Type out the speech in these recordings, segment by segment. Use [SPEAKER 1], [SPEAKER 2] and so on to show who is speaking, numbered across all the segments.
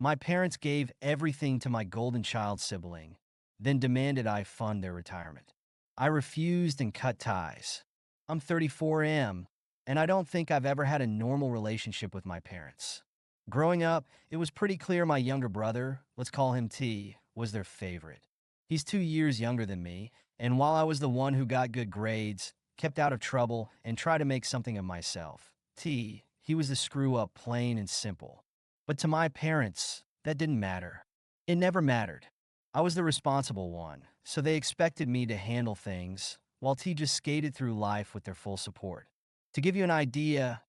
[SPEAKER 1] My parents gave everything to my golden child sibling, then demanded I fund their retirement. I refused and cut ties. I'm 34 am, and I don't think I've ever had a normal relationship with my parents. Growing up, it was pretty clear my younger brother, let's call him T, was their favorite. He's 2 years younger than me, and while I was the one who got good grades, kept out of trouble, and tried to make something of myself, T, he was the screw up plain and simple. But to my parents, that didn't matter. It never mattered. I was the responsible one, so they expected me to handle things, while T just skated through life with their full support. To give you an idea,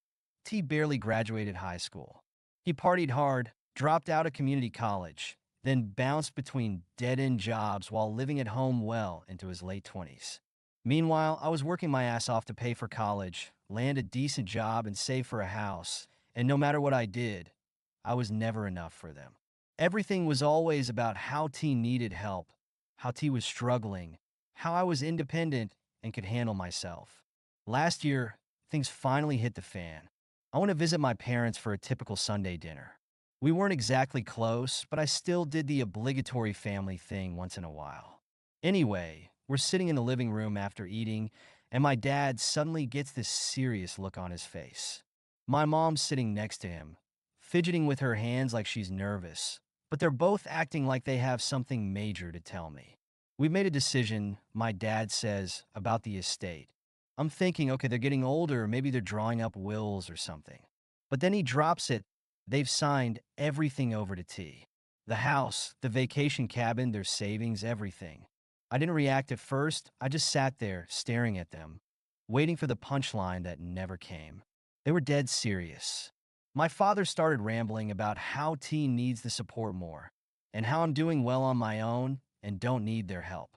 [SPEAKER 1] T barely graduated high school. He partied hard, dropped out of community college, then bounced between dead-end jobs while living at home well into his late 20s. Meanwhile, I was working my ass off to pay for college, land a decent job, and save for a house, and no matter what I did, I was never enough for them. Everything was always about how T needed help, how T was struggling, how I was independent and could handle myself. Last year, things finally hit the fan. I went to visit my parents for a typical Sunday dinner. We weren't exactly close, but I still did the obligatory family thing once in a while. Anyway, we're sitting in the living room after eating, and my dad suddenly gets this serious look on his face. My mom's sitting next to him, fidgeting with her hands like she's nervous, but they're both acting like they have something major to tell me. We made a decision, my dad says, about the estate. I'm thinking, okay, they're getting older, maybe they're drawing up wills or something. But then he drops it. They've signed everything over to T. The house, the vacation cabin, their savings, everything. I didn't react at first. I just sat there, staring at them, waiting for the punchline that never came. They were dead serious. My father started rambling about how T needs the support more, and how I'm doing well on my own and don't need their help.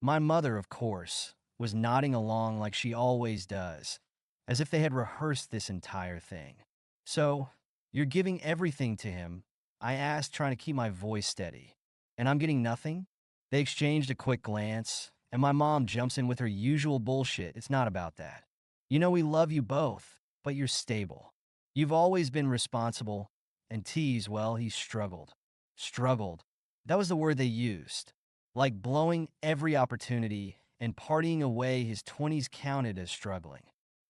[SPEAKER 1] My mother, of course, was nodding along like she always does, as if they had rehearsed this entire thing. So, you're giving everything to him, I asked, trying to keep my voice steady. And I'm getting nothing? They exchanged a quick glance, and my mom jumps in with her usual bullshit. It's not about that. You know we love you both, but you're stable. You've always been responsible, and T's, well, he struggled. Struggled. That was the word they used. Like blowing every opportunity and partying away his 20s counted as struggling.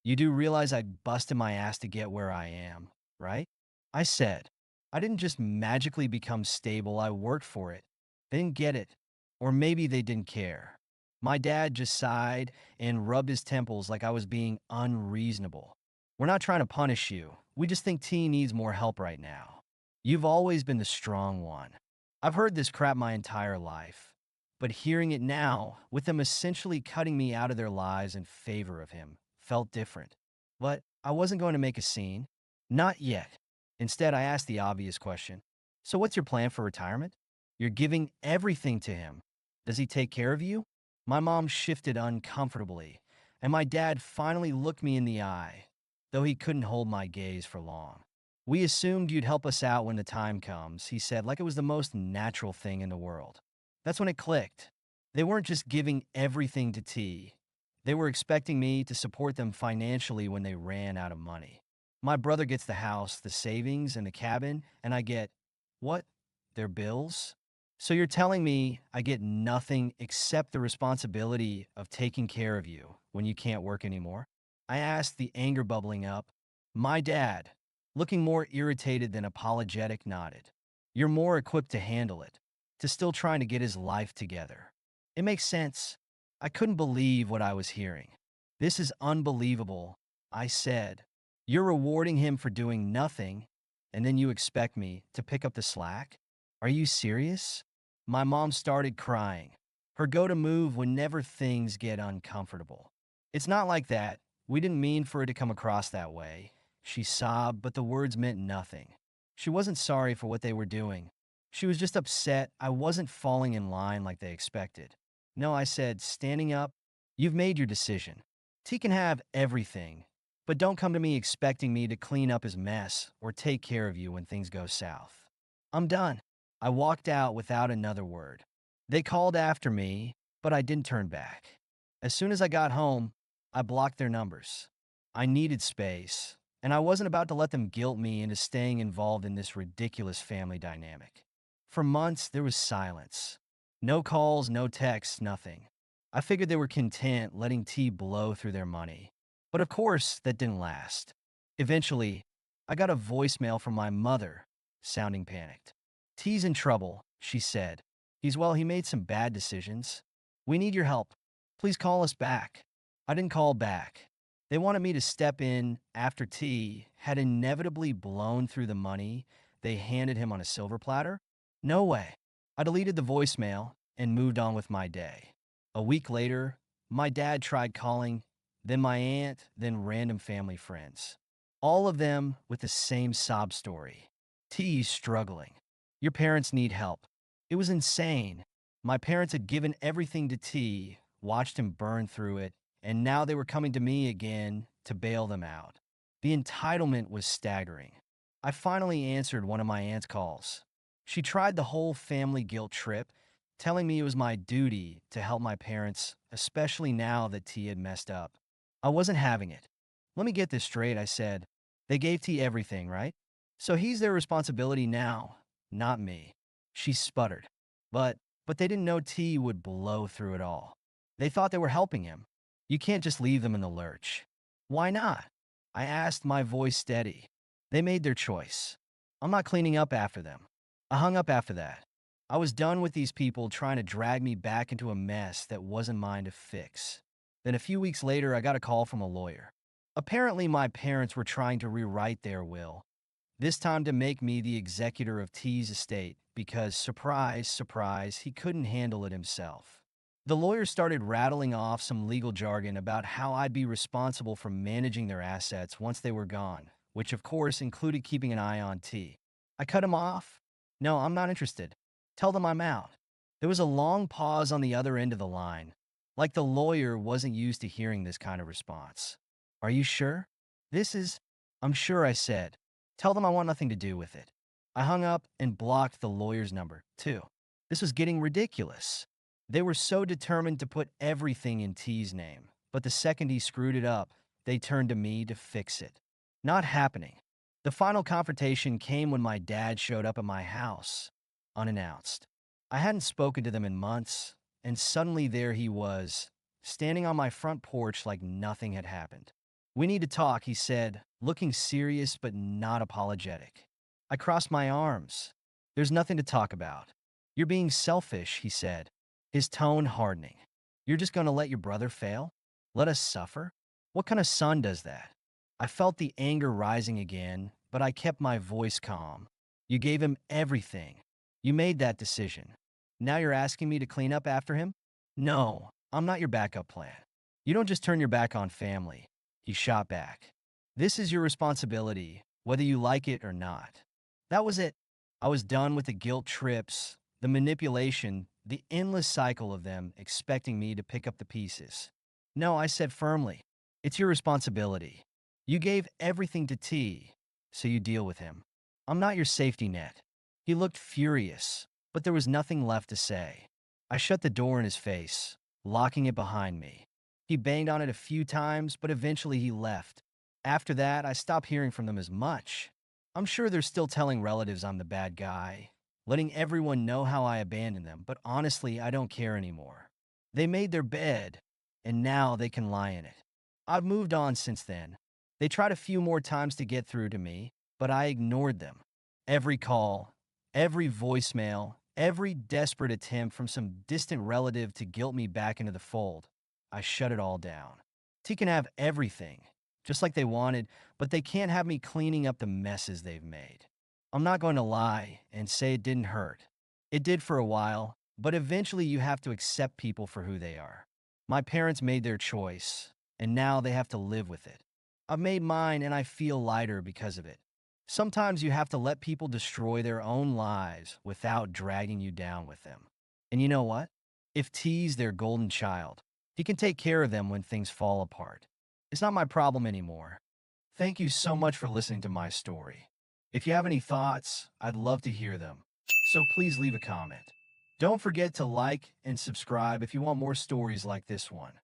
[SPEAKER 1] You do realize I busted my ass to get where I am, right? I said. I didn't just magically become stable, I worked for it. They didn't get it. Or maybe they didn't care. My dad just sighed and rubbed his temples like I was being unreasonable. We're not trying to punish you. We just think T needs more help right now. You've always been the strong one. I've heard this crap my entire life. But hearing it now, with them essentially cutting me out of their lives in favor of him, felt different. But I wasn't going to make a scene. Not yet. Instead, I asked the obvious question. So what's your plan for retirement? You're giving everything to him. Does he take care of you? My mom shifted uncomfortably, and my dad finally looked me in the eye, though he couldn't hold my gaze for long. We assumed you'd help us out when the time comes, he said, like it was the most natural thing in the world. That's when it clicked. They weren't just giving everything to T. They were expecting me to support them financially when they ran out of money. My brother gets the house, the savings, and the cabin, and I get, what? Their bills? So you're telling me I get nothing except the responsibility of taking care of you when you can't work anymore? I asked, the anger bubbling up. My dad, looking more irritated than apologetic, nodded. You're more equipped to handle it, to still trying to get his life together. It makes sense. I couldn't believe what I was hearing. This is unbelievable, I said. You're rewarding him for doing nothing, and then you expect me to pick up the slack? Are you serious? My mom started crying. Her go-to move whenever things get uncomfortable. It's not like that. We didn't mean for it to come across that way. She sobbed, but the words meant nothing. She wasn't sorry for what they were doing. She was just upset I wasn't falling in line like they expected. No, I said, standing up, you've made your decision. T can have everything, but don't come to me expecting me to clean up his mess or take care of you when things go south. I'm done. I walked out without another word. They called after me, but I didn't turn back. As soon as I got home, I blocked their numbers. I needed space, and I wasn't about to let them guilt me into staying involved in this ridiculous family dynamic. For months, there was silence. No calls, no texts, nothing. I figured they were content letting T blow through their money. But of course, that didn't last. Eventually, I got a voicemail from my mother, sounding panicked. T's in trouble, she said. He made some bad decisions. We need your help. Please call us back. I didn't call back. They wanted me to step in after T had inevitably blown through the money they handed him on a silver platter. No way. I deleted the voicemail and moved on with my day. A week later, my dad tried calling, then my aunt, then random family friends. All of them with the same sob story. T's struggling. Your parents need help. It was insane. My parents had given everything to T, watched him burn through it, and now they were coming to me again to bail them out. The entitlement was staggering. I finally answered one of my aunt's calls. She tried the whole family guilt trip, telling me it was my duty to help my parents, especially now that T had messed up. I wasn't having it. Let me get this straight, I said. They gave T everything, right? So he's their responsibility now, not me. She sputtered. But they didn't know T would blow through it all. They thought they were helping him. You can't just leave them in the lurch. Why not? I asked, my voice steady. They made their choice. I'm not cleaning up after them. I hung up after that. I was done with these people trying to drag me back into a mess that wasn't mine to fix. Then a few weeks later, I got a call from a lawyer. Apparently, my parents were trying to rewrite their will, this time to make me the executor of T's estate because, surprise, surprise, he couldn't handle it himself. The lawyer started rattling off some legal jargon about how I'd be responsible for managing their assets once they were gone, which of course included keeping an eye on T. I cut him off. No, I'm not interested. Tell them I'm out. There was a long pause on the other end of the line, like the lawyer wasn't used to hearing this kind of response. Are you sure? I'm sure, I said. Tell them I want nothing to do with it. I hung up and blocked the lawyer's number, too. This was getting ridiculous. They were so determined to put everything in T's name, but the second he screwed it up, they turned to me to fix it. Not happening. The final confrontation came when my dad showed up at my house, unannounced. I hadn't spoken to them in months, and suddenly there he was, standing on my front porch like nothing had happened. We need to talk, he said, looking serious but not apologetic. I crossed my arms. There's nothing to talk about. You're being selfish, he said, his tone hardening. You're just going to let your brother fail? Let us suffer? What kind of son does that? I felt the anger rising again, but I kept my voice calm. You gave him everything. You made that decision. Now you're asking me to clean up after him? No, I'm not your backup plan. You don't just turn your back on family. He shot back. This is your responsibility, whether you like it or not. That was it. I was done with the guilt trips, the manipulation, the endless cycle of them expecting me to pick up the pieces. No, I said firmly, it's your responsibility. You gave everything to T, so you deal with him. I'm not your safety net. He looked furious, but there was nothing left to say. I shut the door in his face, locking it behind me. He banged on it a few times, but eventually he left. After that, I stopped hearing from them as much. I'm sure they're still telling relatives I'm the bad guy, letting everyone know how I abandoned them, but honestly, I don't care anymore. They made their bed, and now they can lie in it. I've moved on since then. They tried a few more times to get through to me, but I ignored them. Every call, every voicemail, every desperate attempt from some distant relative to guilt me back into the fold, I shut it all down. T can have everything, just like they wanted, but they can't have me cleaning up the messes they've made. I'm not going to lie and say it didn't hurt. It did for a while, but eventually you have to accept people for who they are. My parents made their choice, and now they have to live with it. I've made mine and I feel lighter because of it. Sometimes you have to let people destroy their own lives without dragging you down with them. And you know what? If T's their golden child, he can take care of them when things fall apart. It's not my problem anymore. Thank you so much for listening to my story. If you have any thoughts, I'd love to hear them. So please leave a comment. Don't forget to like and subscribe if you want more stories like this one.